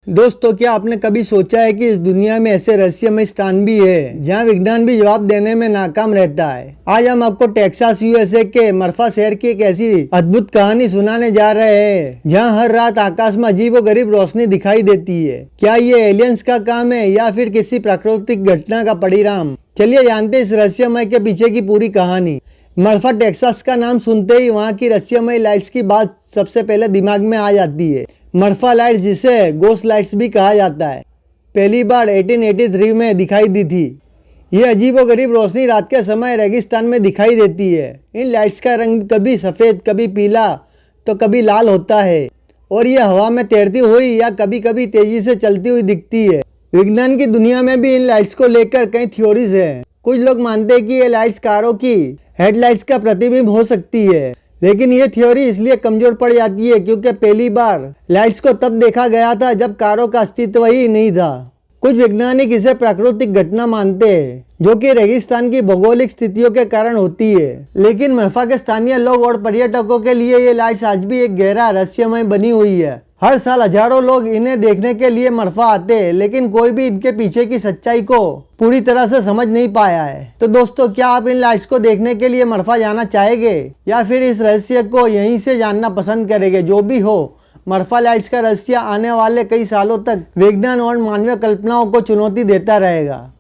दोस्तों, क्या आपने कभी सोचा है कि इस दुनिया में ऐसे रहस्यमय स्थान भी है जहां विज्ञान भी जवाब देने में नाकाम रहता है। आज हम आपको टेक्सास यूएसए के मरफा शहर की एक ऐसी अद्भुत कहानी सुनाने जा रहे हैं जहां हर रात आकाश में अजीबोगरीब रोशनी दिखाई देती है। क्या ये एलियंस का काम है या फिर किसी प्राकृतिक घटना का परिणाम? चलिए जानते हैं इस रहस्यमय के पीछे की पूरी कहानी। मरफा टेक्सास का नाम सुनते ही वहाँ की रहस्यमय लाइट्स की बात सबसे पहले दिमाग में आ जाती है। मरफा लाइट्स, जिसे गोस्ट लाइट्स भी कहा जाता है, पहली बार 1883 में दिखाई दी थी। ये अजीबोगरीब रोशनी रात के समय रेगिस्तान में दिखाई देती है। इन लाइट्स का रंग कभी सफ़ेद, कभी पीला तो कभी लाल होता है और ये हवा में तैरती हुई या कभी कभी तेजी से चलती हुई दिखती है। विज्ञान की दुनिया में भी इन लाइट्स को लेकर कई थ्योरीज हैं। कुछ लोग मानते हैं कि ये लाइट्स कारों की हेडलाइट्स का प्रतिबिंब हो सकती है, लेकिन ये थ्योरी इसलिए कमजोर पड़ जाती है क्योंकि पहली बार लाइट्स को तब देखा गया था जब कारों का अस्तित्व ही नहीं था। कुछ वैज्ञानिक इसे प्राकृतिक घटना मानते हैं जो कि रेगिस्तान की भौगोलिक स्थितियों के कारण होती है, लेकिन मरफा के स्थानीय लोग और पर्यटकों के लिए ये लाइट्स आज भी एक गहरा रहस्यमय बनी हुई है। हर साल हजारों लोग इन्हें देखने के लिए मरफा आते हैं, लेकिन कोई भी इनके पीछे की सच्चाई को पूरी तरह से समझ नहीं पाया है। तो दोस्तों, क्या आप इन लाइट्स को देखने के लिए मरफा जाना चाहेंगे या फिर इस रहस्य को यहीं से जानना पसंद करेंगे? जो भी हो, मरफा लाइट्स का रहस्य आने वाले कई सालों तक विज्ञान और मानवीय कल्पनाओं को चुनौती देता रहेगा।